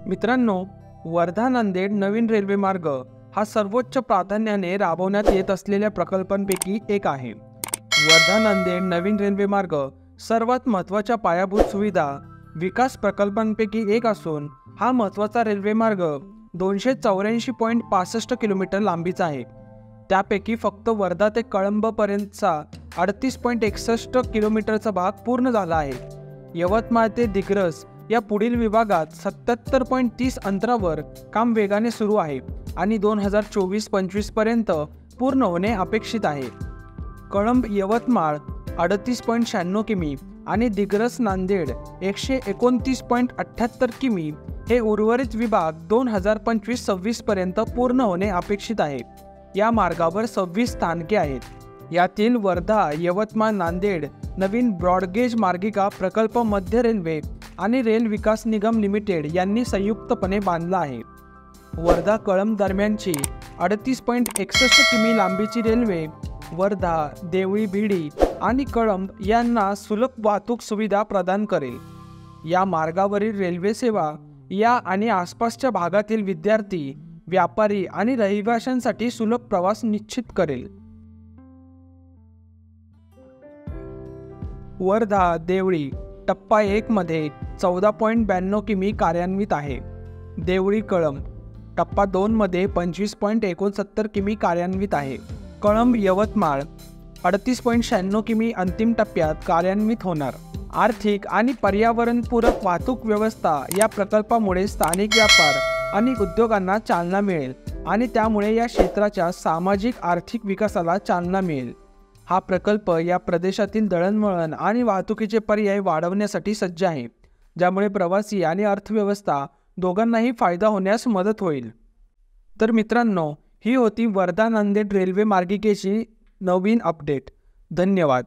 मित्रांनो, वर्धा नांदेड नवीन रेल्वे मार्ग हा सर्वोच्च प्राधान्याने राबवण्यात येत असलेल्या प्रकल्पांपैकी एक आहे। वर्धा नांदेड नवीन रेल्वे मार्ग सर्वात महत्त्वाच्या पायाभूत सुविधा विकास प्रकल्पांपैकी एक असून हा महत्त्वाचा रेल्वे मार्ग 284.65 किलोमीटर लांबीचा आहे। त्यापैकी फक्त वर्धा ते कळंबपर्यंतचा 38.61 किलोमीटरचा भाग पूर्ण झाला आहे। यवतमाळ ते दिग्रस या पुढील विभागात 77.30 अंतरावर काम वेगाने सुरू आहे आणि 2024-25 पर्यंत पूर्ण होणे अपेक्षित आहे। कळंब यवतमाळ 38.96 किमी आणि दिग्रस नांदेड 129.78 किमी हे उर्वरित विभाग 2025-26 पर्यंत पूर्ण होणे अपेक्षित आहे। या मार्गावर 26 स्थानके आहेत। यातील वर्धा यवतमाळ नांदेड नवीन ब्रॉडगेज मार्गिका प्रकल्प मध्य रेल्वे आणि रेल विकास निगम लिमिटेड यांनी संयुक्तपणे बांधला आहे। वर्धा कळंब दरम्यानची 38.61 किमी लांबीची रेल्वे वर्धा, देवळी, भिडी आणि कळंब यांना सुलभ वाहतूक सुविधा प्रदान करेल। या मार्गावरील रेल्वे सेवा या आणि आसपासच्या भागातील विद्यार्थी, व्यापारी आणि रहिवाशांसाठी सुलभ प्रवास निश्चित करेल। वर्धा देवळी टप्पा 1 मध्ये 14.92 किमी कार्यान्वित आहे। देवळी कळंब टप्पा 2 मध्ये 25.69 किमी कार्यान्वित आहे। कळंब यवतमाळ 38.96 किमी अंतिम टप्प्यात कार्यान्वित होणार। आर्थिक आणि पर्यावरणपूरक वाहतूक व्यवस्था या प्रकल्पामुळे स्थानिक व्यापार आणि उद्योगांना चालना मिळेल आणि त्यामुळे या क्षेत्राच्या सामाजिक आर्थिक विकासाला चालना मिळेल। हा प्रकल्प या प्रदेशातील दळणवळण आणि वाहतुकीचे पर्याय वाढवण्यासाठी सज्ज आहे, ज्यामुळे प्रवासी आणि अर्थव्यवस्था दोघांनाही फायदा होण्यास मदत होईल। तर मित्रांनो, ही होती वर्धा नांदेड रेल्वे मार्गिकेची नवीन अपडेट। धन्यवाद।